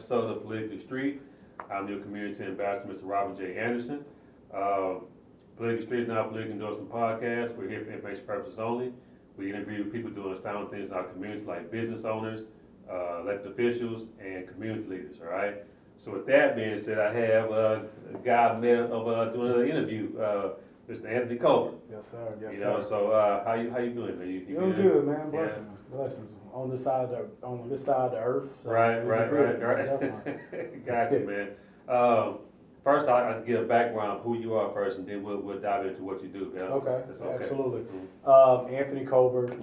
episode of Politically Street. I'm your community ambassador, Mr. Robert J. Anderson. Politically Street is now a politically endorsing podcast. We're here for information purposes only. We interview people doing astounding things in our community, like business owners, elected officials, and community leaders, all right? So with that being said, I have a guy I met doing an interview, Mr. Anthony Colbert. Yes, sir. Yes, You know, sir. so how you doing, man? You Doing good, man. Blessings, blessings. On this side of the earth. So Right. Definitely. Gotcha, man. First, I'll get a background of who you are first, and then we'll dive into what you do. Yeah? Okay, That's okay. absolutely. Mm-hmm. Anthony Colbert,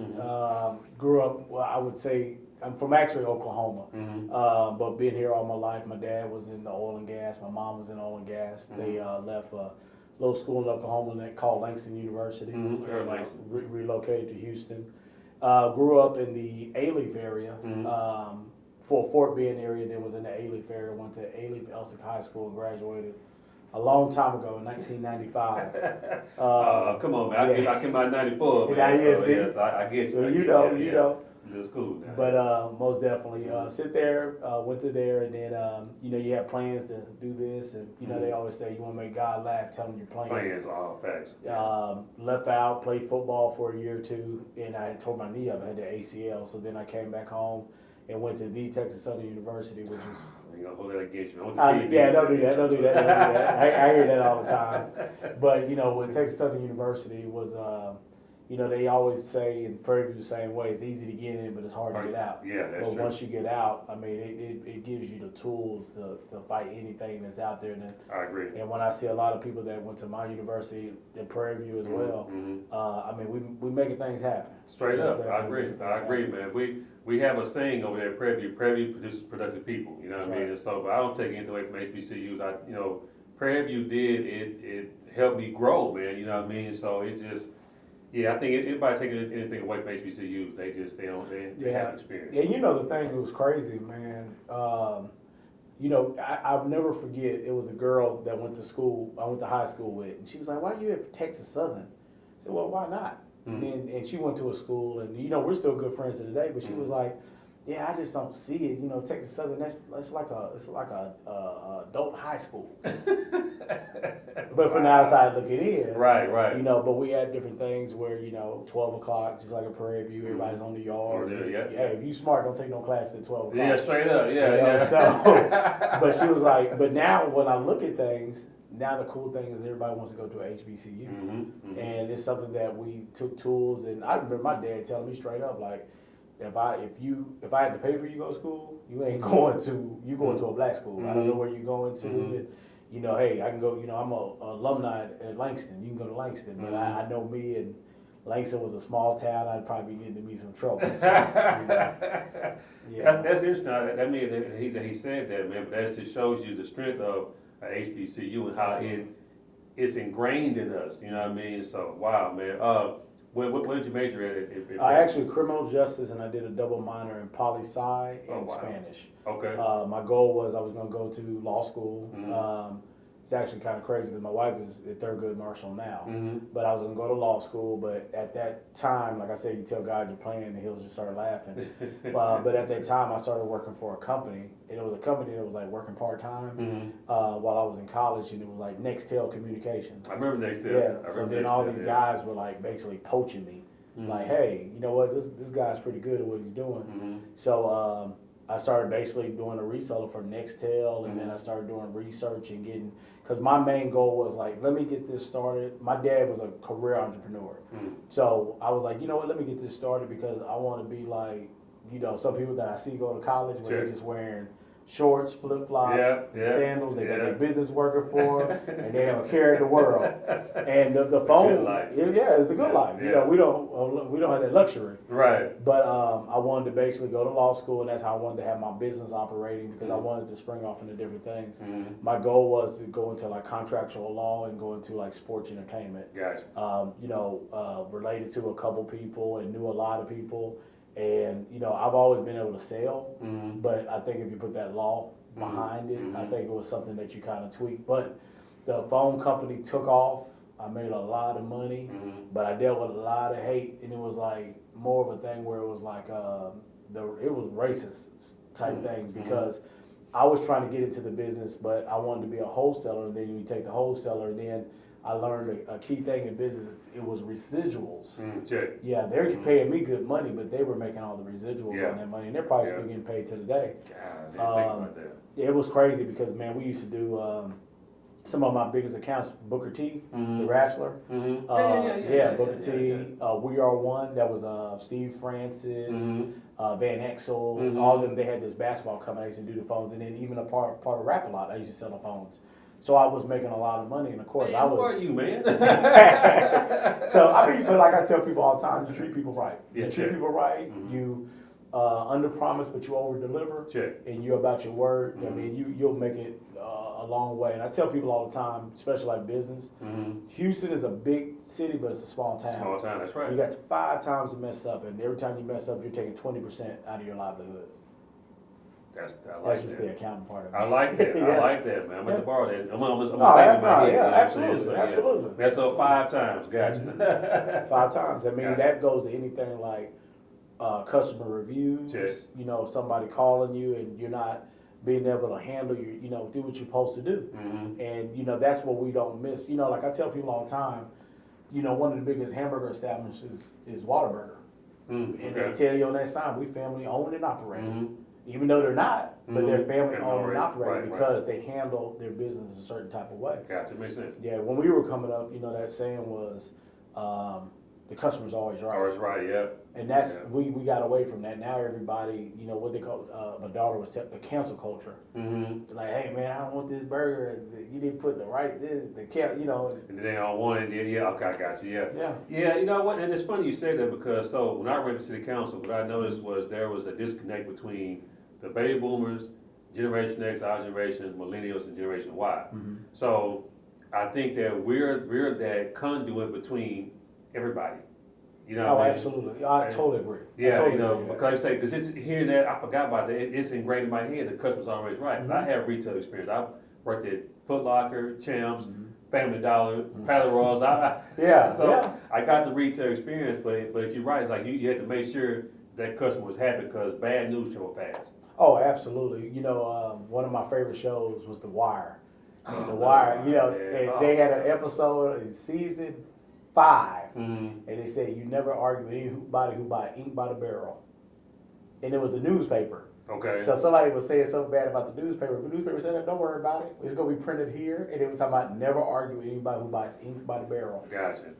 grew up, well, I would say, I'm from actually Oklahoma, but been here all my life. My dad was in the oil and gas. My mom was in oil and gas. They left a little school in Oklahoma called Langston University, and relocated to Houston. Grew up in the Alief area, for Fort Bend area, then was in the Alief area, went to Alief Elsick High School and graduated a long time ago in 1995. Come on, man. I came out in 94, man. Yes, I get you. So you know. That's cool, man. But most definitely, sit there, went to there, and then, you have plans to do this, and, they always say you want to make God laugh, tell him your plans. Plans, all facts. Left out, played football for a year or two, and I had tore my knee up, I had the ACL, so then I came back home and went to the Texas Southern University, which is... You're going to hold that against you. Don't do that. I hear that all the time. But, with Texas Southern University was... they always say in Prairie View the same way, it's easy to get in, but it's hard to get out. Yeah, that's But true. once you get out, I mean, it gives you the tools to fight anything that's out there. I agree. And when I see a lot of people that went to my university in Prairie View as well, I mean, we making things happen. Straight up, I agree, man. We have a saying over there at Prairie View produces productive people, you know what I mean? And so, but I don't take anything away from HBCUs. Prairie View it helped me grow, man, you know what I mean? So it just... Yeah, I think anybody taking anything away from HBCUs, they have experience. Yeah, the thing that was crazy, man. I'll never forget. It was a girl that went to school. I went to high school with, and she was like, "Why are you at Texas Southern?" I said, "Well, why not?" And she went to a school, and we're still good friends to today. But she was like, "Yeah, I just don't see it. Texas Southern, that's like a adult high school." But from the outside looking in, right. But we had different things where 12 o'clock, just like a Prairie View, everybody's on the yard. If you smart, don't take no class at 12 o'clock. Yeah, straight up. So, but she was like, but now when I look at things, now the cool thing is everybody wants to go to a HBCU, and it's something that we took tools. And I remember my dad telling me straight up, like, if I had to pay for you to go to school, you ain't going to a black school. I don't know where you're going to. And, hey, I can go, I'm a alumni at Langston. You can go to Langston. But I know me, and Langston was a small town. I'd probably be getting into me some trouble. So, yeah. That's interesting. That means that he said that, man, but that just shows you the strength of HBCU and how it's ingrained in us, you know what I mean? So, wow, man. What did you major at? Actually, criminal justice, and I did a double minor in poli-sci and Spanish. Okay. My goal was I was going to go to law school. It's actually kind of crazy because my wife is at Thurgood Marshall now. But I was going to go to law school. But at that time, like I said, you tell God you're playing, and he'll just start laughing. But at that time, I started working for a company. And it was a company that was like working part-time while I was in college. And it was like Nextel Communications. I remember Nextel. Yeah. So then all these guys were like basically poaching me. Like, hey, you know what? This guy's pretty good at what he's doing. So I started basically doing a reseller for Nextel, and then I started doing research and getting, because my main goal was like, let me get this started. My dad was a career entrepreneur. So I was like, you know what, let me get this started because I want to be like, some people that I see go to college where they're just wearing shorts, flip-flops, sandals, they got their business working for them, and they don't care in the world. And the phone, it's the good life. We don't have that luxury. Right. But I wanted to basically go to law school, and that's how I wanted to have my business operating because I wanted to spring off into different things. My goal was to go into like contractual law and go into like sports entertainment. Gotcha. Related to a couple people and knew a lot of people. And, I've always been able to sell, but I think if you put that law behind it, I think it was something that you kind of tweak. But the phone company took off. I made a lot of money, but I dealt with a lot of hate, and it was like more of a thing where it was like it was racist type things because I was trying to get into the business, but I wanted to be a wholesaler. And then you take the wholesaler, and then I learned a key thing in business. It was residuals. Check. Yeah, they're paying me good money, but they were making all the residuals Yeah. on that money, and they're probably Yeah. still getting paid to today. God, I didn't think about that. It was crazy because, man, we used to do some of my biggest accounts, Booker T, the wrestler. Booker T, We Are One, that was Steve Francis, Van Exel, all of them, they had this basketball company, I used to do the phones, and then even a part of Rap-A-Lot, I used to sell the phones. So I was making a lot of money, and of course I was. Who are you, man? So I mean, but like I tell people all the time, you treat people right. You Yeah, treat check. people right. You under promise, but you over deliver. Check. And you're about your word. I mean, you'll make it a long way. And I tell people all the time, especially like business, Houston is a big city, but it's a small town. Small town, that's right. You got 5 times to mess up, and every time you mess up, you're taking 20% out of your livelihood. I like That's just that. the accounting part of it. I like that. Yeah. I like that, man. I'm going to borrow that. I'm No, saving my head. yeah, You know what I'm saying? absolutely, So, yeah. absolutely. That's up 5 times. Gotcha. 5 times. I mean, Gotcha. that goes to anything like customer reviews. Check. You know, somebody calling you and you're not being able to handle your, do what you're supposed to do. And that's what we don't miss. Like I tell people all the time, one of the biggest hamburger establishments is Whataburger. And they tell you on that sign, we family owned and operated. Even though they're not, but they're family owned and operated because they handle their business a certain type of way. Gotcha, makes sense. Yeah, when we were coming up, that saying was, the customer's always right. Always right, yeah. And that's, we got away from that. Now everybody, what they call, my daughter was the cancel culture. Like, hey man, I don't want this burger. You didn't put the right, And then they all want it, yeah, okay, I got you, yeah. Yeah. Yeah, you know what, and it's funny you say that because, so when I ran for city council, what I noticed was there was a disconnect between the baby boomers, Generation X, our generation, millennials, and Generation Y. So I think that we're that conduit between everybody. What I mean? Absolutely. I totally agree. Yeah, I totally agree. because it's hearing that, I forgot about that. It's ingrained in my head. The customer's always right. 'Cause I have retail experience. I worked at Foot Locker, Champs, Family Dollar, Palo Royals. I got the retail experience, but you're right. It's like you had to make sure that customer was happy because bad news travel fast. Oh, absolutely. One of my favorite shows was The Wire. And The Wire, and they had an episode in season 5, and they said you never argue with anybody who buy ink by the barrel. And it was the newspaper. Okay. So somebody was saying something bad about the newspaper, but the newspaper said, don't worry about it. It's going to be printed here. And they were talking about never argue with anybody who buys ink by the barrel. Gotcha.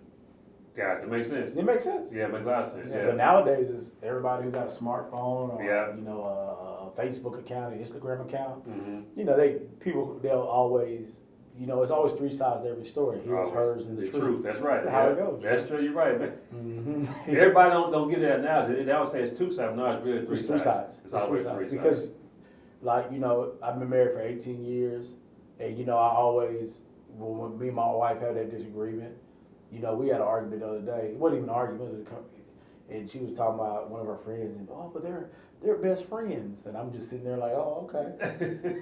It makes sense. It makes sense. Yeah, it makes a lot of sense. Yeah. But nowadays, it's everybody who got a smartphone or Yeah. a Facebook account, an Instagram account. They'll always, it's always 3 sides to every story. Here's hers and the truth. That's right. That's how it goes. That's true. You're right, man. Everybody don't get that now. They always say it's 2 sides. No, it's really 3 sides. It's 3 sides. It's It's 3 always sides. 3 Because, sides. I've been married for 18 years, and I always, when me and my wife had that disagreement, we had an argument the other day. It wasn't even an argument. It was and she was talking about one of her friends, and but they're best friends, and I'm just sitting there like, oh, okay,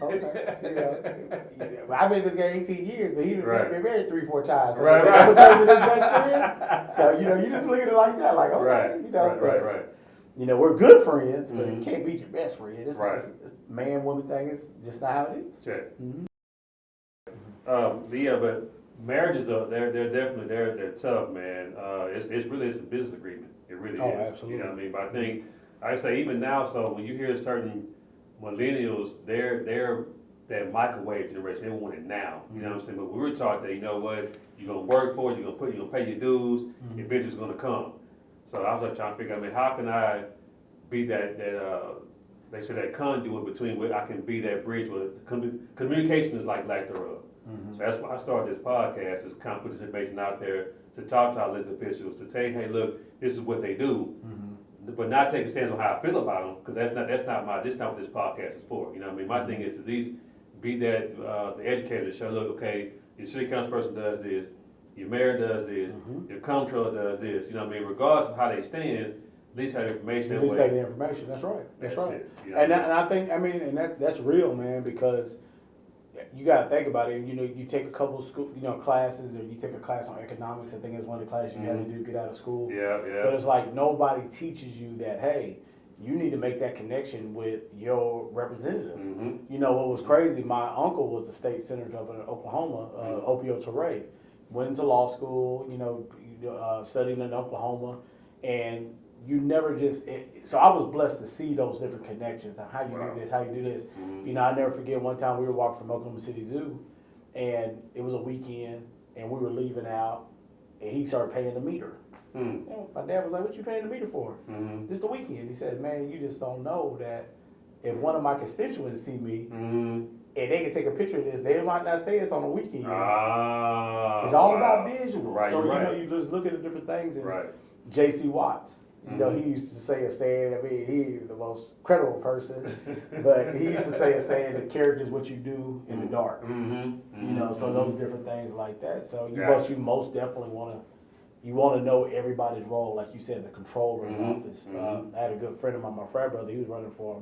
okay. I've been in this guy 18 years, but he's been married 3-4 times. So Right. the person is best friend. So you just look at it like that, like okay, Right. we're good friends, but you can't beat your best friend. It's a man-woman thing. It's just not how it is. Check. But marriages they're definitely they're tough, man. It's a business agreement. It really is. Absolutely. You know what I mean? But I think I say even now, so when you hear certain millennials, they're that microwave generation. They want it now. You know what I'm saying? But we were taught that you're gonna work for it, you're gonna pay your dues, eventually it's gonna come. So I was just trying to figure out, how can I be that they say that conduit between where I can be that bridge where communication is like lack thereof. So that's why I started this podcast, is kind of put this information out there to talk to our elected officials, to say, hey, look, this is what they do, but not take a stand on how I feel about them, because that's not what this podcast is for. You know what I mean? My thing is to at least be that the educator to show, look, okay, your city council person does this, your mayor does this, your comptroller does this. You know what I mean? Regardless of how they stand, at least have the information. At least have the information. That's right. That's right. It, you know and I think, that's real, man, because you got to think about it. You take a couple of school, classes, or you take a class on economics. I think it's one of the classes you had to do to get out of school. Yeah. But it's like nobody teaches you that, hey, you need to make that connection with your representative. Mm-hmm. You know, what was crazy, my uncle was a state senator up in Oklahoma, Opio Torre. Went to law school, studied in Oklahoma, and you never just, so I was blessed to see those different connections and how you do this, how you do this. Mm-hmm. I never forget one time we were walking from Oklahoma City Zoo, and it was a weekend, and we were leaving out, and he started paying the meter. Mm-hmm. And my dad was like, "What you paying the meter for?" Mm-hmm. This the weekend. He said, "Man, you just don't know that if one of my constituents see me and they can take a picture of this, they might not say it's on a weekend." It's all about visual. Right, so right. you just look at the different things. And Right. J.C. Watts, he used to say a saying. I mean, he's the most credible person, but he used to say a saying: "The character is what you do in the dark." Mm-hmm. So those different things like that. So Gotcha. you most definitely want to know everybody's role, like you said, the controller's office. I had a good friend of mine, my frat brother. He was running for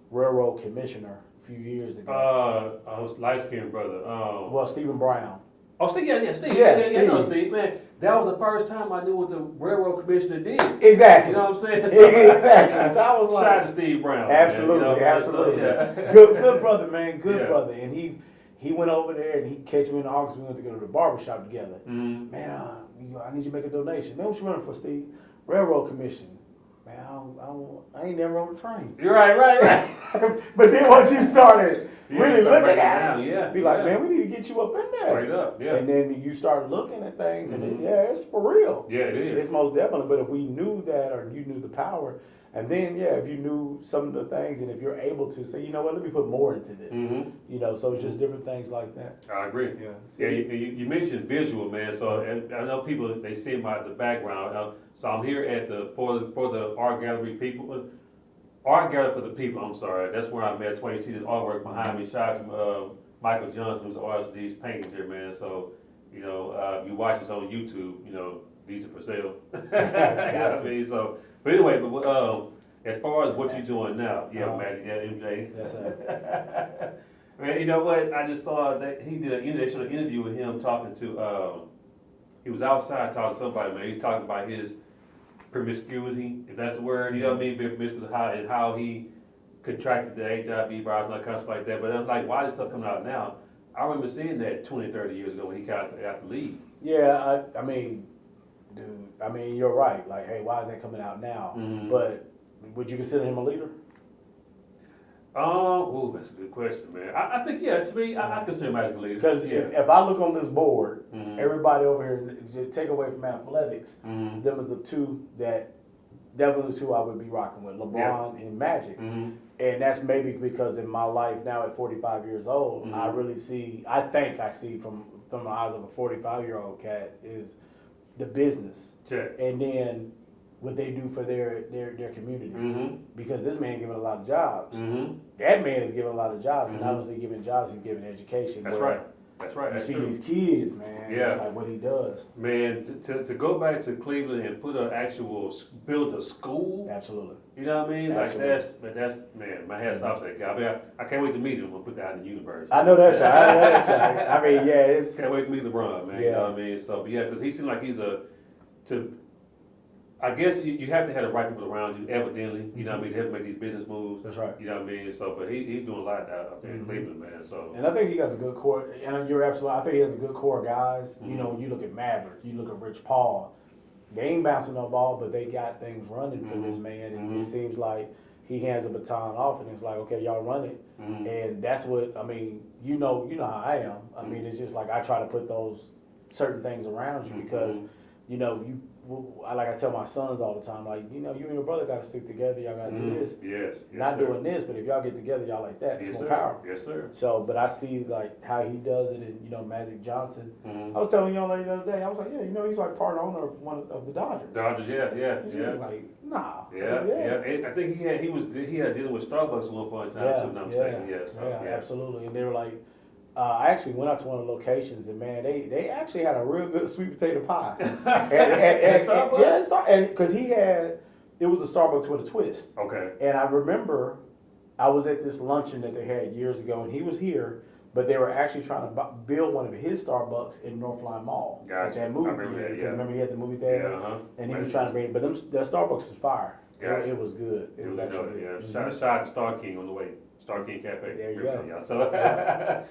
railroad commissioner a few years ago. I was light-skinned brother. Well, Stephen Brown. Oh, Steve, Steve. Yeah, I know Steve, man. That was the first time I knew what the railroad commissioner did. Exactly. You know what I'm saying? So, Exactly. So I was like, shout out to Steve Brown. absolutely, man, absolutely. So, yeah. Good brother, man. Good Yeah. brother. And he went over there and he catch me in the office. We went to go to the barbershop together. Mm-hmm. Man, I need you to make a donation. Man, what you running for, Steve? Railroad commission. Man, I ain't never on the train. You're right. But then once you started Yeah, really you start looking breaking at down, it, yeah, be like, yeah. man, we need to get you up in there. Straight up, yeah. And then you start looking at things, and Mhm. it's for real. Yeah, it is. It's most definitely. But if we knew that, or you knew the power, and then if you knew some of the things, and if you're able to say, you know what, let me put more into this. Mhm. So it's just different things like that. I agree. Yeah. Yeah, you mentioned visual, man. So and I know people, they see my the background. So I'm here at for the art gallery people. Art gallery for the people. I'm sorry. That's where I met. That's why you see this artwork behind me. Shout out to Michael Johnson, who's the artist of these paintings here, man. So you watch this on YouTube. These are for sale. You know what I mean? So, but anyway, as far as what you're doing now, Magic, MJ. That's it. Man, you know what? I just saw that he did an interview with him talking to. He was outside talking to somebody, man. He was talking about his promiscuity, if that's the word. You know what I mean? Promiscuity, how he contracted the HIV virus and all kind of stuff like that. But I'm like, why is stuff coming out now? I remember seeing that 20, 30 years ago when he got out the league. Yeah, I mean, dude, you're right. Like, hey, why is that coming out now? Mhm. But would you consider him a leader? That's a good question, man. I think, to me, I consider him as a leader. Because if I look on this board, Mhm. everybody over here, just take away from athletics, Mhm. them are the two that were the two I would be rocking with, LeBron and Magic. Mhm. And that's maybe because in my life now at 45 years old, Mhm. I think I see from the eyes of a 45-year-old cat is the business. Check. And then what they do for their community. Mhm. Because this man giving a lot of jobs. Mhm. That man is giving a lot of jobs, but not Mhm. only is he giving jobs, he's giving education. That's where right. That's right. You That's see true. these kids, man. Yeah. It's like what he does. Man, to go back to Cleveland and put build a school, Absolutely. you know what I mean? Absolutely. Like that's man, my hat's off to that guy. I mean, I can't wait to meet him and put that in the universe. I know that's right. I mean, it's Can't wait to meet LeBron, man. You Yeah. know what I mean? So, but yeah, because he seemed like I guess you have to have the right people around you, evidently. You know what I mean? To help make these business moves. That's right. You know what I mean? So, but he's doing a lot out there in Mhm. Cleveland, man. So, And I think he has a good core. And you're absolutely. I think he has a good core of guys. Mhm. You know, when you look at Maverick, you look at Rich Paul. They ain't bouncing no ball, but they got things running for this man, and Mhm. it seems like he hands the baton off, and it's like, okay, y'all run it. Mhm. And that's what I mean. You know how I am. I mean, it's just like I try to put those certain things around you because, like I tell my sons all the time, like you and your brother got to stick together. Y'all got to do this. Yes. Not sir. doing this, but if y'all get together, y'all like that. It's Yes, more sir. powerful. Yes, sir. So, but I see like how he does it, and Magic Johnson. Mhm. I was telling a young lady the other day. I was like, he's like part owner of one of the Dodgers. Dodgers, yeah. And she was like, nah. I Yeah, said, yeah. I think he had dealing with Starbucks at one point in time too. Not mistaken. Yes. Absolutely. And they were like, I actually went out to one of the locations, and man, they actually had a real good sweet potato pie. and because it was a Starbucks with a twist. Okay. And I remember I was at this luncheon that they had years ago, and he was here, but they were actually trying to build one of his Starbucks in Northline Mall. Gotcha. At that movie I remember theater. that, Because yeah. remember he had the movie theater? Yeah, uh-huh. And he was trying to bring it, but that Starbucks is fire. Gotcha. It was good. It was actually good. Yeah. Shout out to Star King on the way. Star King Cafe. There you go. Yeah, so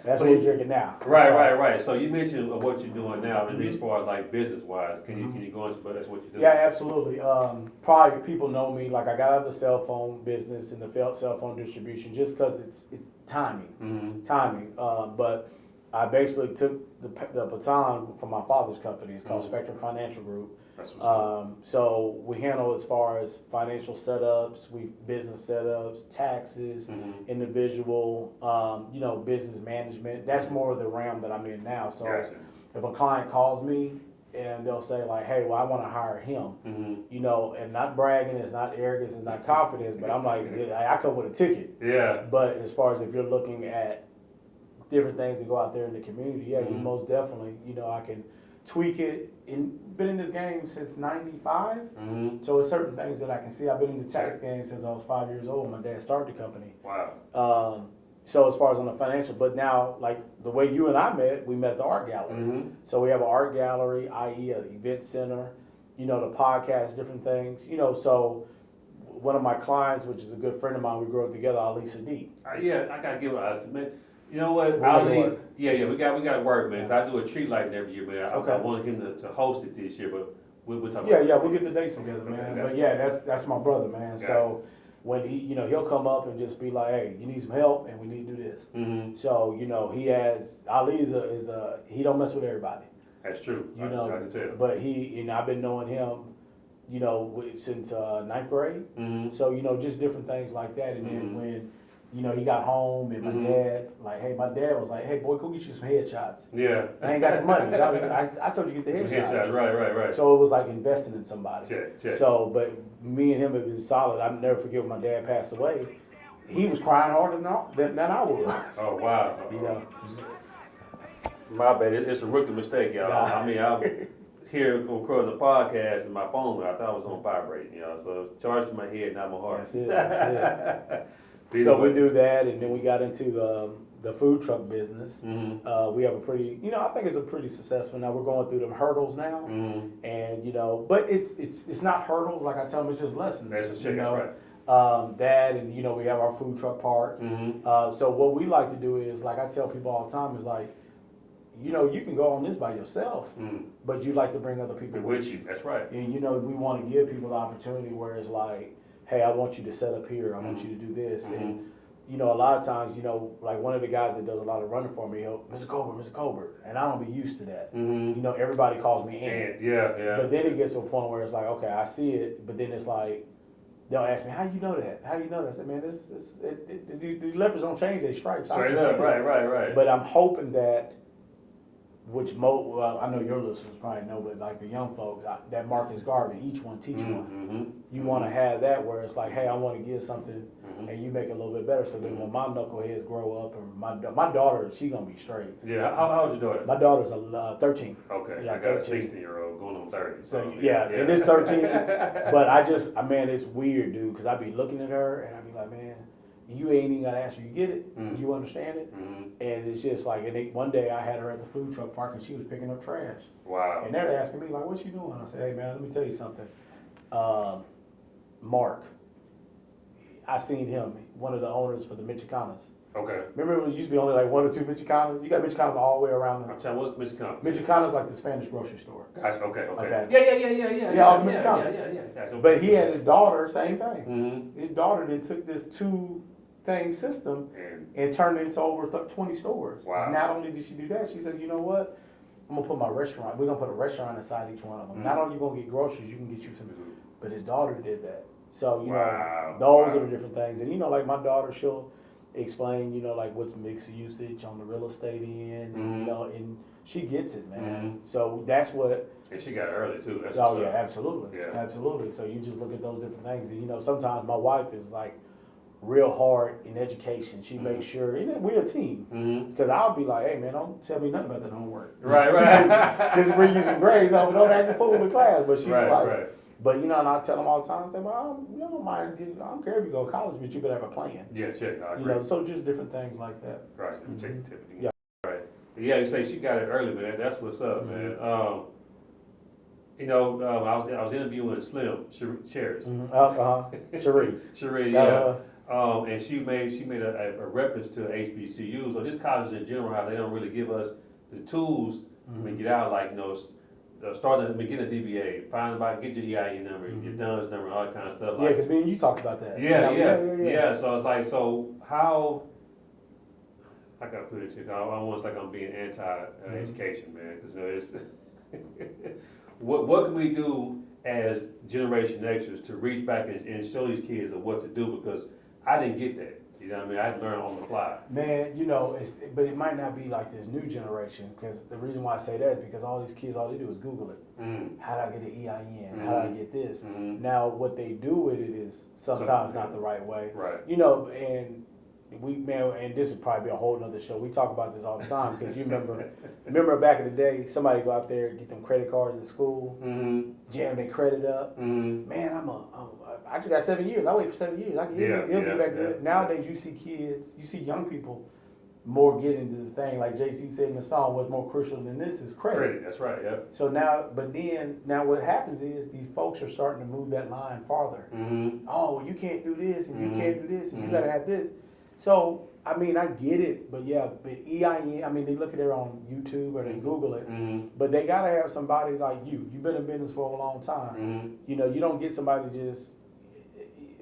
That's what we're drinking now. Right. So you mentioned what you're doing now, and as far as like business wise, can you go into that's what you do? Yeah, absolutely. Probably people know me. Like I got out of the cell phone business and the cell phone distribution just because it's timing, timing. But I basically took the baton from my father's company. It's called Spectrum Financial Group. So we handle as far as financial setups, business setups, taxes, individual, business management. That's more of the realm that I'm in now. So if a client calls me and they'll say like, hey, well, I want to hire him, and not bragging, it's not arrogance, it's not confidence, but I'm like, I come with a ticket. Yeah. But as far as if you're looking at different things that go out there in the community, you most definitely, I can tweak it. Been in this game since '95, so it's certain things that I can see. I've been in the tax game since I was 5 years old. My dad started the company. Wow. So as far as on the financial, but now like the way you and I met, we met at the art gallery. So we have an art gallery, i.e. an event center, the podcast, different things, So one of my clients, which is a good friend of mine, we grew up together, Ali Sadiq. Yeah, I gotta give it a man. You know what? We got to work, man. 'Cause I do a tree lighting every year, man. I wanted him to host it this year, but we'll talk. We'll get the dates together, man. But that's my brother, man. Gotcha. So when he, he'll come up and just be like, hey, you need some help, and we need to do this. So he has Ali is a he don't mess with everybody. That's true. I can tell. But I've been knowing him, since ninth grade. So just different things like that, and then when. He got home and my dad was like, hey, boy, go get you some headshots. Yeah. I ain't got the money. I told you to get the headshots. Right. So it was like investing in somebody. Check. So, but me and him have been solid. I'll never forget when my dad passed away. He was crying harder than I was. Oh, wow. My bad. It's a rookie mistake, y'all. I mean, I'm here recording the podcast and my phone, I thought it was on vibrate, So charged to my head, not my heart. That's it. So we do that, and then we got into the food truck business. We have a pretty, I think it's a pretty successful. Now we're going through them hurdles now, and but it's not hurdles like I tell them. It's just lessons. That's right. That and we have our food truck park. So what we like to do is like I tell people all the time is like, you can go on this by yourself, but you like to bring other people with you. That's right. And we want to give people the opportunity where it's like, hey, I want you to set up here. I want you to do this. And, a lot of times, like one of the guys that does a lot of running for me, Mr. Colbert. And I don't be used to that. Everybody calls me Ant. Yeah. But then it gets to a point where it's like, okay, I see it. But then it's like, they'll ask me, how you know that? How you know that? I said, man, these leopards don't change their stripes. Straight up, right. But I'm hoping that, I know your listeners probably know, but like the young folks, that Marcus Garvey, each one teach one. You want to have that where it's like, hey, I want to give something, and you make it a little bit better. So then when my knuckleheads grow up, and my daughter, she gonna be straight. Yeah, how old's your daughter? My daughter's 13. Okay, yeah, I got 13. A 16-year-old going on 30. So and it's 13. But man, it's weird, dude, because I be looking at her and I be like, man. You ain't even got to ask her, you get it? You understand it? And it's just like, one day I had her at the food truck park and she was picking up trash. Wow. And they're asking me, like, what you doing? I said, hey, man, let me tell you something. Mark, I seen him, one of the owners for the Michoacanas. Okay. Remember it used to be only like 1 or 2 Michoacanas? You got Michoacanas all the way around them. I'm telling you, what's Michoacana? Michoacana's like the Spanish grocery store. Gotcha, okay. Yeah. Yeah, all the Michoacanas. Yeah. Gotcha. But he had his daughter, same thing. His daughter then took this 2-thing system and turned it into over 20 stores. Wow. Not only did she do that, she said, you know what? I'm going to put my restaurant, we're going to put a restaurant inside each one of them. Not only you going to get groceries, you can get you some, but his daughter did that. So, those are the different things. And, like my daughter, she'll explain, like what's mixed usage on the real estate end, and, and she gets it, man. So that's what. And she got it early too. That's absolutely. Yeah. Absolutely. So you just look at those different things. And, sometimes my wife is like real hard in education. She makes sure, and we're a team. Because I'll be like, hey, man, don't tell me nothing about that homework. Right. Just bring you some grades. Don't act the fool in class. But she's right. But, and I tell them all the time, I say, well, I don't mind. I don't care if you go to college, but you better have a plan. Yeah, check. I agree. So just different things like that. Right. Check the tip. Yeah. Right. Yeah, you say she got it early, man. That's what's up, man. You know, I was interviewing Slim Cherries. Cherie. Cherie, yeah. And she made a reference to HBCUs or just colleges in general, how they don't really give us the tools when we get out, like, you know, start at the beginning of DBA, get your EIN number, your DUNS number, all that kind of stuff. Yeah, because me and you talked about that. Yeah. So it's like, so how, I gotta put it to you, almost like I'm being anti-education, man, because you know, it's, what can we do as Generation Xers to reach back and show these kids of what to do, because I didn't get that. You know what I mean? I had to learn on the fly. Man, you know, but it might not be like this new generation, because the reason why I say that is because all these kids, all they do is Google it. How do I get an EIN? How do I get this? Now, what they do with it is sometimes not the right way. Right. You know, and and this would probably be a whole nother show. We talk about this all the time, because you remember back in the day, somebody go out there and get them credit cards at school, jam their credit up. Man, I just got 7 years. I wait for 7 years. It'll be back good. Nowadays, you see kids, you see young people more get into the thing. Like JC said in the song, what's more crucial than this is credit. That's right, yeah. So now what happens is these folks are starting to move that line farther. Oh, well, you can't do this, and you can't do this, and you got to have this. So, I mean, I get it, but EIN, I mean, they look at it on YouTube or they Google it, but they got to have somebody like you. You've been in business for a long time. You know, you don't get somebody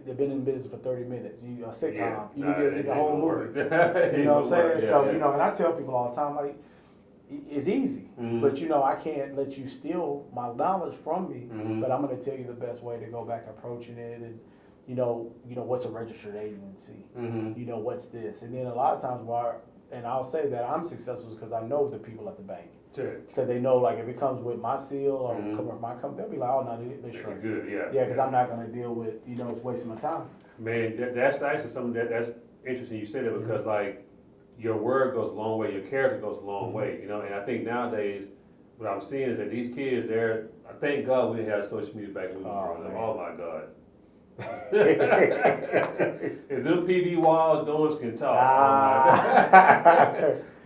they've been in business for 30 minutes. A sitcom. You get the whole movie. You know what I'm saying? So, you know, and I tell people all the time, like, it's easy, but, you know, I can't let you steal my knowledge from me, but I'm going to tell you the best way to go back approaching it, and, you know, what's a registered agency? You know, what's this? And then a lot of times and I'll say that I'm successful because I know the people at the bank. Sure. Because they know, like, if it comes with my seal or come with my company, they'll be like, oh, no, they're straight. Good, yeah. Yeah, because I'm not going to deal with, you know, it's wasting my time. Man, that's actually something that's interesting you said that, because, like, your word goes a long way, your character goes a long way, you know, and I think nowadays, what I'm seeing is that these kids, thank God we didn't have social media back when we were growing up. Oh, my God. If them PB Wall doors can talk.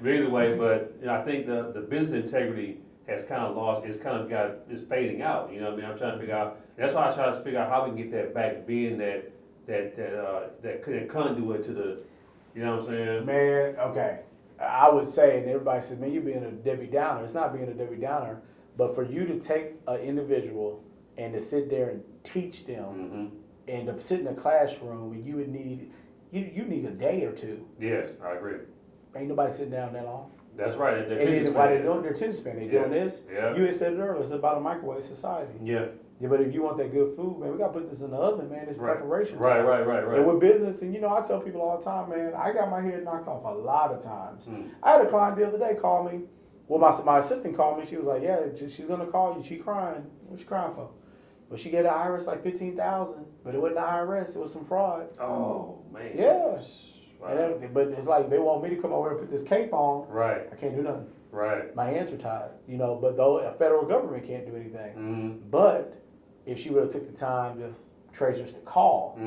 But either way, but you know, I think the business integrity has kind of lost. It's fading out. You know what I mean? I'm trying to figure out. That's why I try to figure out how we can get that back, being that conduit to the. You know what I'm saying? Man, okay. I would say, and everybody says, man, you're being a Debbie Downer. It's not being a Debbie Downer, but for you to take an individual and to sit there and teach them. And to sit in a classroom, and you would need a day or two. Yes, I agree. Ain't nobody sitting down that long. That's right. And then why they're doing their attention span? They're doing this. Yeah. You had said it earlier. It's about a microwave society. Yeah. But if you want that good food, man, we got to put this in the oven, man. It's preparation time. Right. And with business, and you know, I tell people all the time, man, I got my head knocked off a lot of times. I had a client the other day call me. Well, my assistant called me. She was like, yeah, she's going to call you. She crying. What you crying for? Well, she gave the IRS like $15,000, but it wasn't the IRS. It was some fraud. Oh, man. Yeah. Wow. But it's like they want me to come over and put this cape on. Right. I can't do nothing. Right. My hands are tied. You know, but the federal government can't do anything. But if she would have took the time to trace us to call,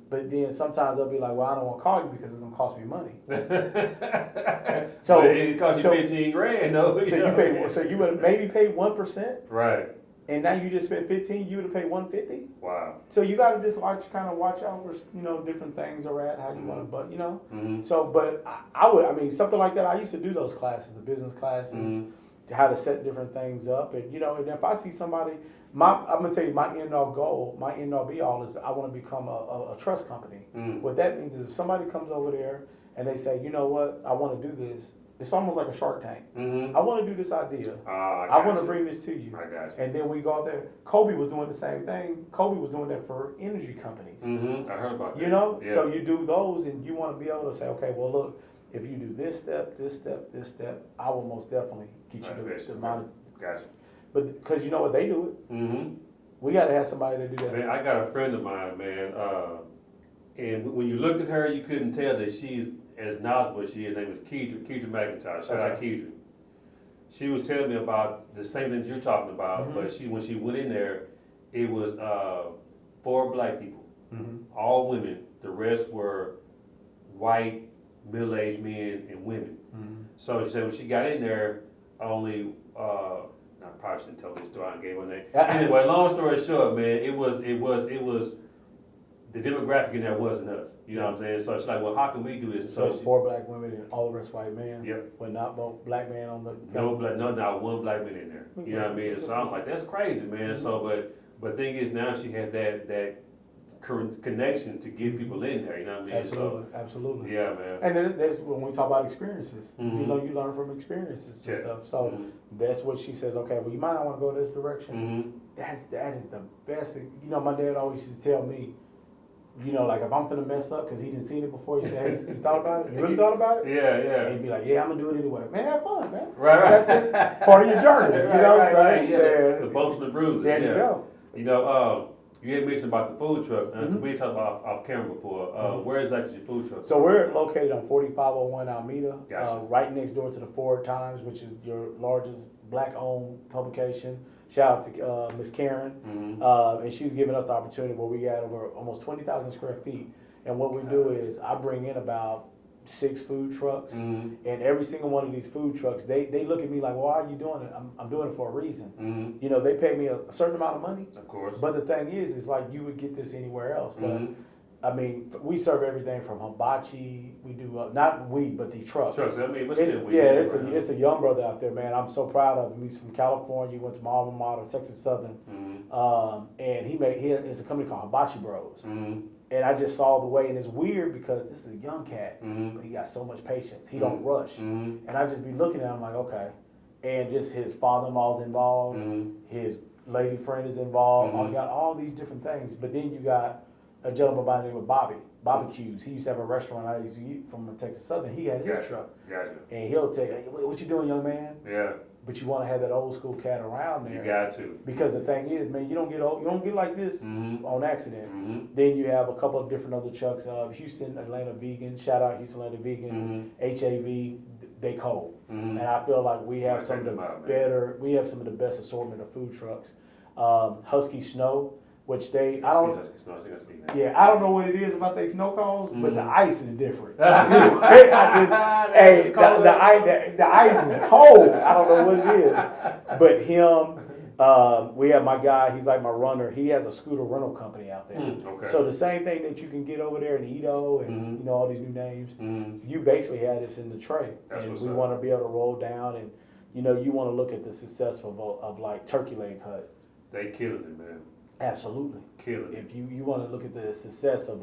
but then sometimes they'll be like, well, I don't want to call you because it's going to cost me money. So it cost you $15,000, though. So you would have maybe paid 1%. Right. And now you just spent 15, you would have paid 150. Wow. So you got to just watch out where, you know, different things are at, how you want to, but you know. So, but I mean, something like that. I used to do those classes, the business classes, how to set different things up, and you know. And if I see somebody, I'm gonna tell you, my end all goal, my end all be all is I want to become a trust company. What that means is if somebody comes over there and they say, you know what, I want to do this. It's almost like a Shark Tank. I want to do this idea. I want to bring this to you. I got you. And then we go out there. Kobe was doing the same thing. Kobe was doing that for energy companies. I heard about that. You know? Yeah. So you do those, and you want to be able to say, okay, well, look, if you do this step, I will most definitely get you the amount. Gotcha. But because you know what, they do it. We got to have somebody to do that. Man, I got a friend of mine, man, and when you look at her, you couldn't tell that she's as knowledgeable as she is. Her name was Keidra McIntyre. Shout out Keidra. She was telling me about the same things you're talking about, but when she went in there, it was 4 black people, all women. The rest were white, middle-aged men and women. So she said when she got in there, only not probably shouldn't tell this story. I gave her name. Anyway, long story short, man, it was the demographic in there wasn't us. You know what I'm saying? So it's like, well, how can we do this? So 4 black women and all the rest white men. Yep. But not both black men on the. Not one black man in there. You know what I mean? So I was like, that's crazy, man. So, but thing is, now she has that current connection to get people in there. You know what I mean? Absolutely, so, absolutely. Yeah, man. And then that's when we talk about experiences. You know, you learn from experiences and stuff. So that's what she says. Okay, well, you might not want to go this direction. That is the best. You know, my dad always used to tell me, you know, like if I'm finna mess up because he didn't seen it before, he said, hey, you thought about it? You really thought about it? Yeah, yeah. And he'd be like, yeah, I'm gonna do it anyway. Man, have fun, man. Right. That's just part of your journey. You know what I'm saying? The bumps and the bruises. There you go. You know, you had mentioned about the food truck. We talked about off camera before. Where is that your food truck? So we're located on 4501 Alameda, Gotcha. right next door to the Ford Times, which is your largest black-owned publication. Shout out to Miss Karen, and she's given us the opportunity where we got over almost 20,000 square feet. And what we do is I bring in about 6 food trucks, and every single one of these food trucks, they look at me like, well, why are you doing it? I'm doing it for a reason. You know, they pay me a certain amount of money. Of course. But the thing is, it's like you would get this anywhere else. But I mean, we serve everything from hibachi. We do not we, but the trucks. I mean, but still, it's a young brother out there, man. I'm so proud of him. He's from California. He went to my alma mater, Texas Southern, and he has a company called Hibachi Bros. And I just saw the way, and it's weird because this is a young cat, but he got so much patience. He don't rush, and I just be looking at him like, okay, and just his father-in-law's involved, his lady friend is involved. You got all these different things, but then you got a gentleman by the name of Bobby Q's. He used to have a restaurant I used to eat from Texas Southern. He had his truck. Gotcha. And he'll tell you, hey, what you doing, young man? Yeah. But you want to have that old school cat around there. You got to. Because the thing is, man, you don't get like this on accident. Then you have a couple of different other trucks. Houston, Atlanta Vegan. Shout out Houston, Atlanta Vegan. HAV, they cold. And I feel like we have some of the best assortment of food trucks. Husky Snow, which I don't know what it is about they snow cones, but the ice is different. The ice is cold. I don't know what it is, but him, we have my guy. He's like my runner. He has a scooter rental company out there. So the same thing that you can get over there in Edo and you know all these new names, you basically have this in the tray, and we want to be able to roll down and you know you want to look at the success of like Turkey Leg Hut. They killing it, man. Absolutely. Killing it. If you want to look at the success of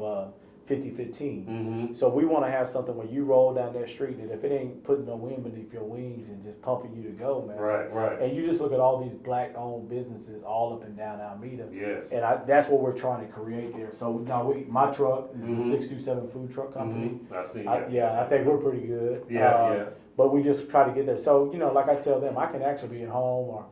5015, so we want to have something where you roll down that street and if it ain't putting no wind beneath your wings and just pumping you to go, man. Right. And you just look at all these black-owned businesses all up and down Alameda. Yes. And that's what we're trying to create there. So now my truck is the 627 Food Truck Company. I've seen that. I think we're pretty good. Yeah. But we just try to get there. So, you know, like I tell them, I can actually be at home or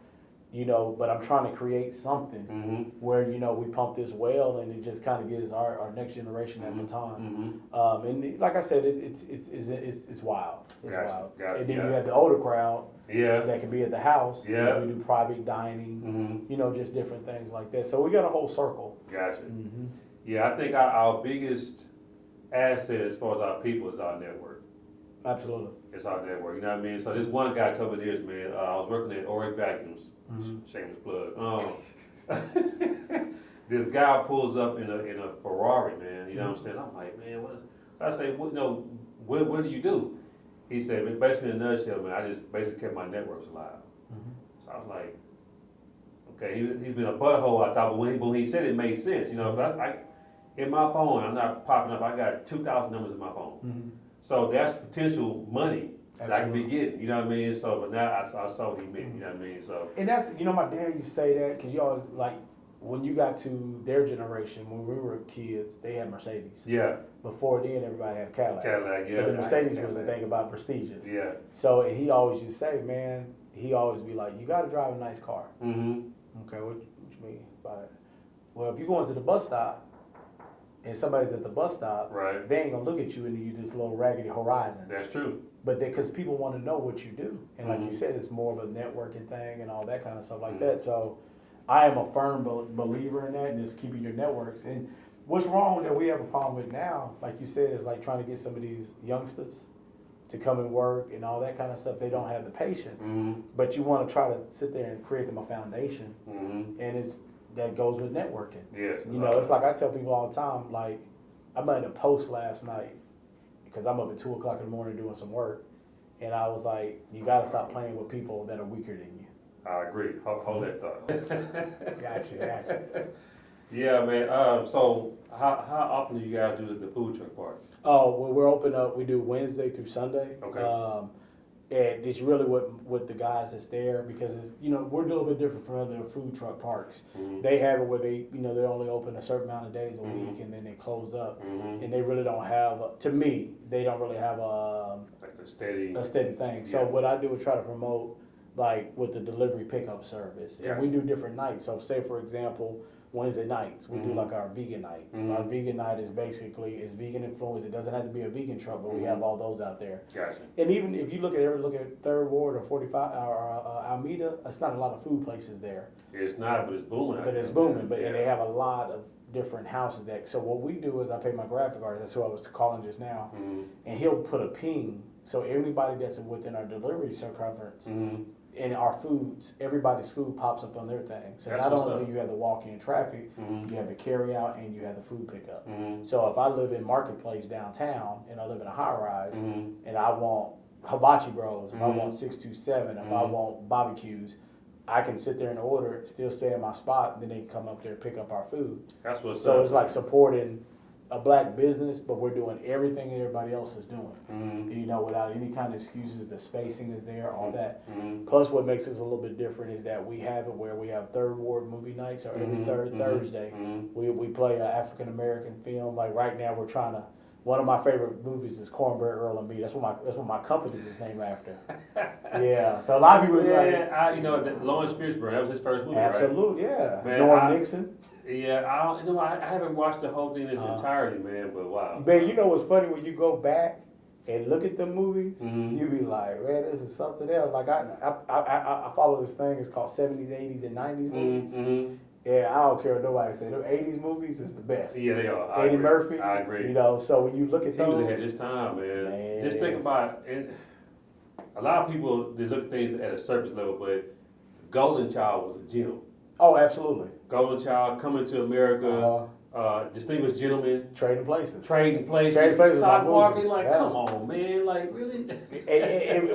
you know, but I'm trying to create something where, you know, we pump this well and it just kind of gives our next generation that baton. And like I said, it's wild. It's wild. Gotcha. And then you have the older crowd that can be at the house. Yeah. We do private dining, you know, just different things like that. So we got a whole circle. Gotcha. Yeah, I think our biggest asset as far as our people is our network. Absolutely. It's our network, you know what I mean? So this one guy told me this, man. I was working at Oric Vacuums. Shameless plug. This guy pulls up in a Ferrari, man. You know what I'm saying? I'm like, man, what is? So I say, what do you do? He said, basically in a nutshell, man, I just basically kept my networks alive. So I was like, okay, he's been a butthole, I thought, but when he said it made sense, you know. But I in my phone, I'm not popping up. I got 2,000 numbers in my phone, so that's potential money. That I can be getting, you know what I mean? So, but now I saw what he meant, you know what I mean? So, and that's, you know, my dad used to say that because you always, like, when you got to their generation, when we were kids, they had Mercedes. Yeah. Before then, everybody had Cadillac. Yeah. But the Mercedes was the thing about prestigious. Yeah. So, and he always used to say, man, he always be like, you got to drive a nice car. Okay, what you mean by that? Well, if you go into the bus stop, and somebody's at the bus stop, right, they ain't gonna look at you and you this little raggedy Horizon. That's true. But because people want to know what you do, and like you said, it's more of a networking thing and all that kind of stuff like that. So, I am a firm believer in that, and just keeping your networks. And what's wrong that we have a problem with now, like you said, is like trying to get some of these youngsters to come and work and all that kind of stuff. They don't have the patience. Mm-hmm. But you want to try to sit there and create them a foundation, Mm-hmm. and that goes with networking. Yes. You know, it's like I tell people all the time, like, I made a post last night because I'm up at 2 o'clock in the morning doing some work, and I was like, you got to stop playing with people that are weaker than you. I agree. Hold that thought. Gotcha. Yeah, man. So how often do you guys do the food truck part? Oh, well, we're open up. We do Wednesday through Sunday. Okay. And it's really what the guys that's there, because it's, you know, we're a little bit different from other food truck parks. Mm-hmm. They have it where they only open a certain amount of days a Mm-hmm. week, and then they close up. Mm-hmm. And they really don't have, to me, they don't really have Like a steady. a steady thing. So Yeah. what I do is try to promote, like, with the delivery pickup service. And we Gotcha. do different nights. So say, for example, Wednesday nights, we do Mhm. like our vegan night. Mhm. Our vegan night is basically, is vegan influenced. It doesn't have to be a vegan truck, but we Mhm. have all those out there. Gotcha. And even if you look at Third Ward or 45 or Alameda, it's not a lot of food places there, It's not, but it's booming. out but it's there, booming. man. But yeah. and they have a lot of different houses that. So what we do is I pay my graphic artist. That's who I was calling just now, Mm-hmm. and he'll put a ping. So anybody that's within our delivery circumference Mm-hmm. and our foods, everybody's food pops up on their thing. So That's not what's only up. do you have the walk-in traffic, Mhm. you have the carry-out and you have the food pickup. Mm-hmm. So if I live in Marketplace downtown and I live in a high-rise, Mm-hmm. and I want Hibachi Bros, if I Mhm. want 627, if I Mhm. want barbecues, I can sit there and order, still stay in my spot, and then they can come up there and pick up our food. That's what's So up. it's like supporting a black business, but we're doing everything everybody else is doing. Mm-hmm. You know, without any kind of excuses, the spacing is there, all that. Mm-hmm. Plus, what makes us a little bit different is that we have it where we have Third Ward movie nights, or every Mhm, third mhm, Thursday. mhm. We play an African American film. Like right now, we're trying to. One of my favorite movies is Cornbread Earl and Me. That's what my company is named after. Yeah, so a lot of people like Yeah, that Lawrence Fishburne, that was his first movie, right? absolutely, yeah. Man, Norm Nixon. Yeah, I haven't watched the whole thing in its Uh-huh. entirety, man, but wow. Man, you know what's funny when you go back and look at the movies, Mhm. you be like, man, this is something else. Like I follow this thing. It's called 70s, 80s, and 90s movies. Mm-hmm. Yeah, I don't care what nobody say. The 80s movies is the best. Yeah, they are. I Eddie agree. Murphy. I agree. You know, so when you look at He was ahead those, of his time, man. Man. Just think about it. A lot of people, they look at things at a surface level, but Golden Child was a gem. oh, absolutely. Golden Child, Coming to America, Distinguished Gentleman, Trading Places. Trading Places, Trading Places is my Stock movie. Market. Like, Yeah. come on, man. Like, really?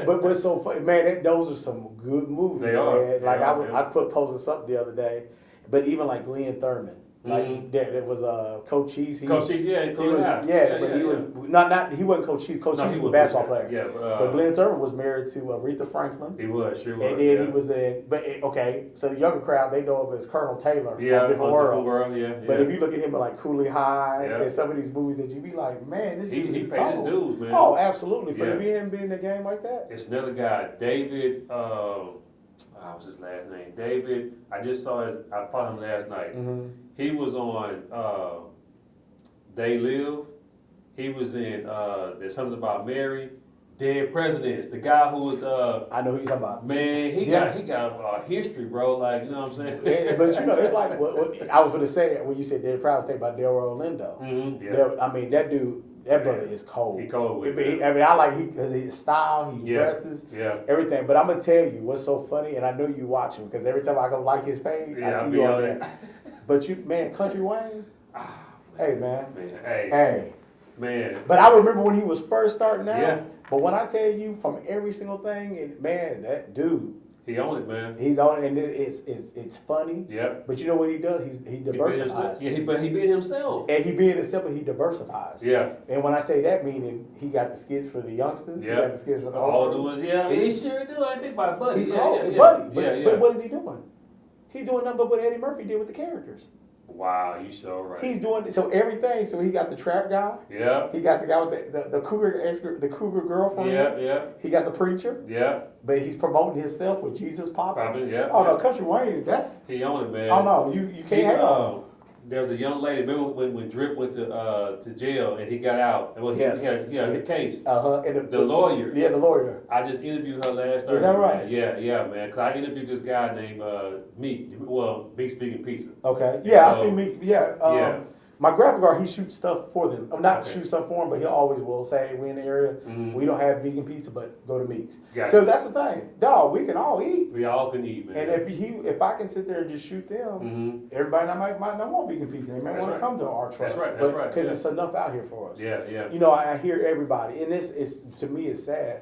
But what's so funny, man? Those are some good movies, They are. man. They Like are, yeah. I posted something the other day, but even like Glenn Thurman, like Mhm. that was Coach Cheese. Coach Cheese, yeah, He Coach was, High. but he was not. He wasn't Coach Cheese. Coach No, Cheese he was a was, basketball yeah. player. Yeah, But Glenn Thurman was married to Aretha Franklin. He was, sure was. And then yeah. he was in, okay, so the younger crowd, they know of as Colonel Taylor Yeah, on Different World. yeah. But yeah. if you look at him in like Cooley High Yeah. and some of these movies that you be like, man, this He dude is paid his cold. dues, man. Oh, absolutely. For Yeah. him being in the game like that. It's another guy, David. What was his last name? David. I just saw his. I followed him last night. Mm-hmm. He was on They Live. He was in There's Something About Mary. Dead Presidents. The guy who was I know who you're talking about. man. He Yeah. got history, bro. Like, you know what I'm saying? Yeah, but you know, it's like what I was going to say when you said Dead Proud State about Delroy Lindo. Mm-hmm, yeah. I mean, that dude, that brother is cold. He cold with it. I mean, I like his style, he Yeah. dresses, Yeah. everything. But I'm gonna tell you what's so funny, and I know you watch him because every time I go like his page, I Yeah, see I'll you be on on there. it. But you, man, Country Wayne, hey man, Hey, hey. man. But I remember when he was first starting out. Yeah. But when I tell you from every single thing, and man, that dude, He owned it, man. he's on, and it's funny. Yep. But you know what he does? He He been diversifies. himself. Yeah, but he been himself. And he being simple, he diversifies. Yeah. And when I say that, meaning he got the skits for the youngsters, he Yeah. got the skits for the All older. the ones, yeah, he sure do. I think my buddy. He's yeah, called yeah, Buddy. yeah. But, yeah, yeah. but what is he doing? He's doing nothing but what Eddie Murphy did with the characters. Wow, you so right. He's doing so everything. So he got the trap guy. Yeah. He got the guy with the cougar girlfriend. Yeah, yeah, He got the preacher. yeah. But he's promoting himself with Jesus popping. Probably, yeah. Oh no, Country Wayne, that's He owned it, man. oh no, you can't hate on him. There's a young lady. Remember when Drip went to jail and he got out? And well, Yes. he had the case. And The lawyer. Yeah, the lawyer. I just interviewed her last Thursday. Is that right? Man. Yeah, man. Cause I interviewed this guy named Meek. Well, Meek Speaking Pizza. Okay. Yeah, I So- see me. Yeah. Yeah. My graphic art, he shoots stuff for them. I'm not Okay. shoot stuff for him, but he always will say, "We in the area, Mhm. we don't have vegan pizza, but go to Meeks." Gotcha. So that's the thing, dog. We can all eat, We all can eat, man. and if I can sit there and just shoot them, Mm-hmm. everybody might not want vegan pizza. They may That's want right. to come to our truck. That's right. But Right. because Yeah. it's enough out here for us. Yeah. Yeah. You know, I hear everybody, and this is to me it's sad.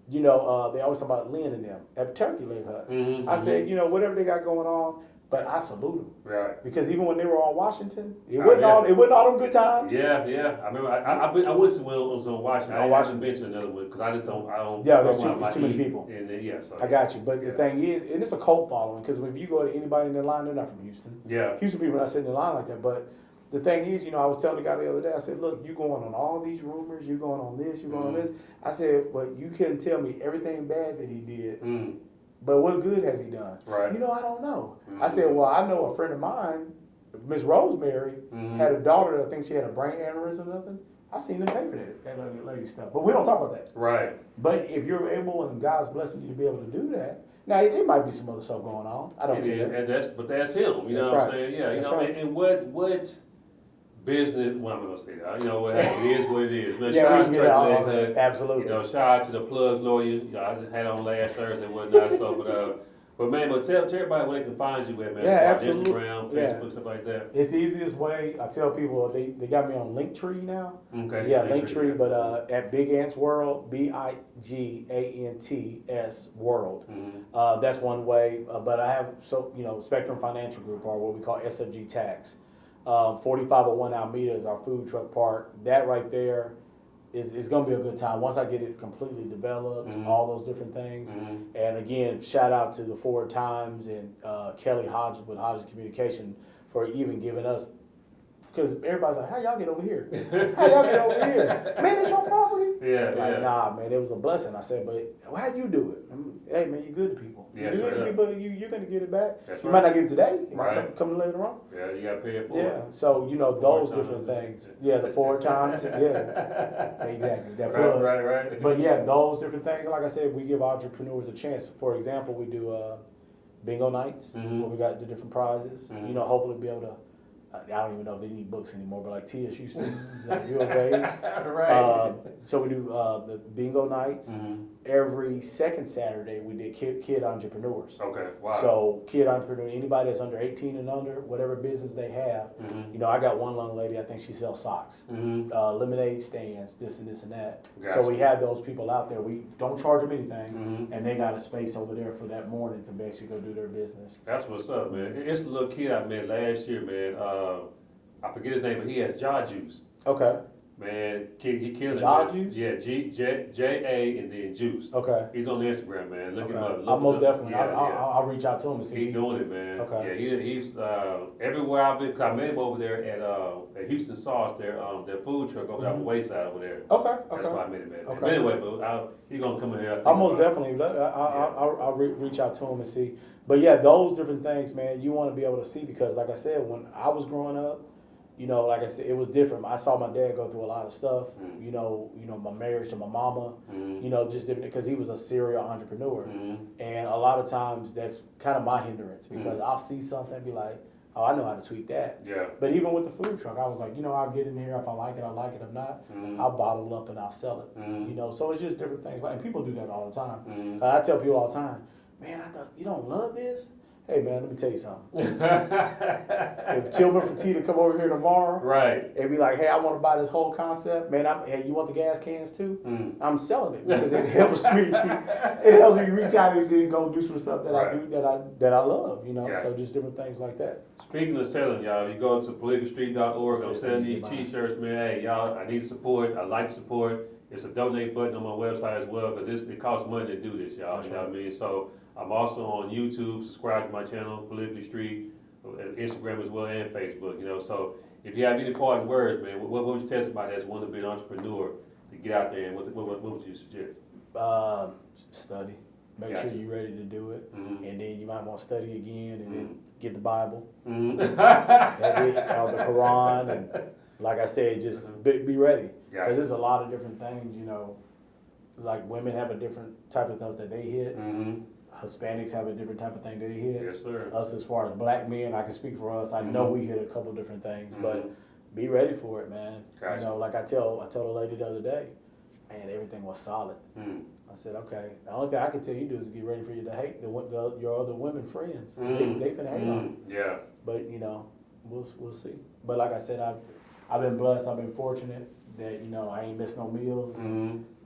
You know, they always talk about Lynn and them at Turkey Leg Hut. Mm-hmm. I said, you know, whatever they got going on, but I salute them. Right. Because even when they were on Washington, it Oh, wasn't yeah. it wasn't all them good times. Yeah, yeah. I remember I went to one that was on Washington. On I Washington. haven't been to another one because I don't. Yeah, there's want it's too many people. And then, yeah, so I got you. But yeah. the thing is, and it's a cult following, because if you go to anybody in their line, they're not from Houston. Yeah. Houston people not sitting in line like that. But the thing is, you know, I was telling the guy the other day, I said, look, you going on all these rumors, you going on this, you going on this. I said, but you couldn't tell me everything bad that he did. Mm. But what good has he done? Right. You know, I don't know. Mhm. I said, well, I know a friend of mine, Miss Rosemary, had a daughter that I think she had a brain aneurysm or nothing. I seen them pay for that lady stuff. But we don't talk about that. Right. But if you're able and God's blessing you to be able to do that, now there might be some other stuff going on. I don't care. And that's him. You That's know what I'm right. saying? Yeah. You That's know, right. and what business? Well, I'm not gonna say that. You know what? It is what it is. Man, Yeah, shout we out can to get Turkey all Leg of Hut. that. Absolutely. You know, shout out to the plugs lawyer. You know, I just had on last Thursday and whatnot. So, but man, tell everybody where they can find you at, man. Yeah, Like absolutely. Instagram, Yeah. Facebook, stuff like that. It's the easiest way. I tell people they got me on Linktree now. Okay. Yeah, Linktree, but at Big Ants World, BIGANTS World. Mm-hmm. That's one way. But I have Spectrum Financial Group, or what we call SFG Tax. 4501 Alameda is our food truck park. That right there is going to be a good time once I get it completely developed. Mhm. All those different things. Mhm. And again, shout out to the Ford Times and Kelly Hodges with Hodges Communication for even giving us, because everybody's like, how y'all get over here? How y'all get over here? Man, it's your property. Yeah, Like, yeah. nah, man, it was a blessing. I said, but how'd you do it? Hey, man, you good to people. Yeah, You good straight to up. people, you're going to get it back. That's You right. might not get it today. You might Right. come later on. Yeah, you gotta pay it for Yeah, it. so, those Ford different Times. things. Yeah, the 4 times. Yeah, exactly. That plug. Right. But yeah, those different things. Like I said, we give entrepreneurs a chance. For example, we do bingo nights Mhm. where we got the different prizes. Mhm. You know, hopefully be able to. I don't even know if they need books anymore, but like TSU students, U of H. Right. So we do the bingo nights. Mhm. Every second Saturday, we did kid entrepreneurs. Okay. Wow. So kid entrepreneur, anybody that's under 18 and under, whatever business they have. Mhm. You know, I got one young lady, I think she sells socks, Mhm. lemonade stands, this and that. Gotcha. So we have those people out there. We don't charge them anything, Mhm. and they got a space over there for that morning to basically go do their business. That's what's up, man. It's a little kid I met last year, man. I forget his name, but he has jaw juice. Okay, Man, he killed it. Jaw man. Juice? Yeah, J-A and then juice. okay. He's on Instagram, man. Look Okay. him up. Look I'll him most up. definitely. Yeah, I'll reach out to him and see. He's doing it, man. Okay. Yeah, he's everywhere I've been. Cause I met him over there at Houston Sauce, their food truck over there on the wayside over there. Okay, That's okay. why I met him at. Okay. But anyway, he's gonna come in here. I think, I'll most definitely. I'll reach out to him and see. But yeah, those different things, man. You want to be able to see, because, like I said, when I was growing up, you know, like I said, it was different. I saw my dad go through a lot of stuff. Mm. You know, my marriage to my mama. Mhm. You know, just different, because he was a serial entrepreneur, Mhm. and a lot of times that's kind of my hindrance, because I'll see something and be like, oh, I know how to tweak that. Yeah. But even with the food truck, I was like, I'll get in here. If I like it, I like it. If not, Mhm. I'll bottle it up and I'll sell it. Mhm. You know, so it's just different things. Like, and people do that all the time. Mhm. I tell people all the time, man, I thought you don't love this. Hey, man, let me tell you something. If Tillman Fertitta come over here tomorrow Right. and be like, hey, I want to buy this whole concept, man, hey, you want the gas cans too? Mm. I'm selling it, because it helps me. It helps me reach out and then go do some stuff that I Right. do that I love. You know, Yeah. so just different things like that. Speaking of selling, y'all, you go to polygamstreet.org. I'm selling these t-shirts, man. Hey, y'all, I need support. I like support. It's a donate button on my website as well, because it costs money to do this, y'all. That's You know what I mean? So I'm also on YouTube. Subscribe to my channel, Polygamy Street, Instagram as well, and Facebook. You know, so if you have any parting words, man, what would you tell somebody that's wanting to be an entrepreneur to get out there, and what would you suggest? Study. Make Gotcha. sure you're ready to do it, Mhm. and then you might want to study again, and then get the Bible. Mhm. The Quran, and like I said, just be ready, because Gotcha. there's a lot of different things. You know, like women have a different type of stuff that they hit. Mhm. Hispanics have a different type of thing that they hit. Yes, sir. Us, as far as black men, I can speak for us. I know we hit a couple different things, but be ready for it, man. Gotcha. You know, like I told a lady the other day, man, everything was solid. Mm. I said, okay, the only thing I can tell you to do is get ready for you to hate your other women friends. 'Cause they finna hate on you. Yeah. But you know, we'll see. But like I said, I've been blessed. I've been fortunate that I ain't missed no meals.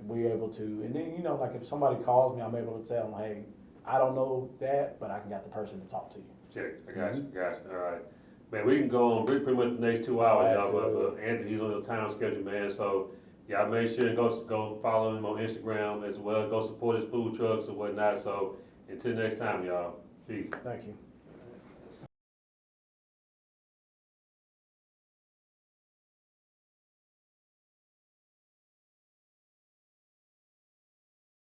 We're able to, and then like if somebody calls me, I'm able to tell them, hey, I don't know that, but I can got the person to talk to you. Check. I got you. All right. Man, we can go on pretty much the next 2 hours, y'all. But Anthony, he's on the time schedule, man. So y'all make sure and go follow him on Instagram as well. Go support his food trucks and whatnot. So until next time, y'all. Peace. Thank you.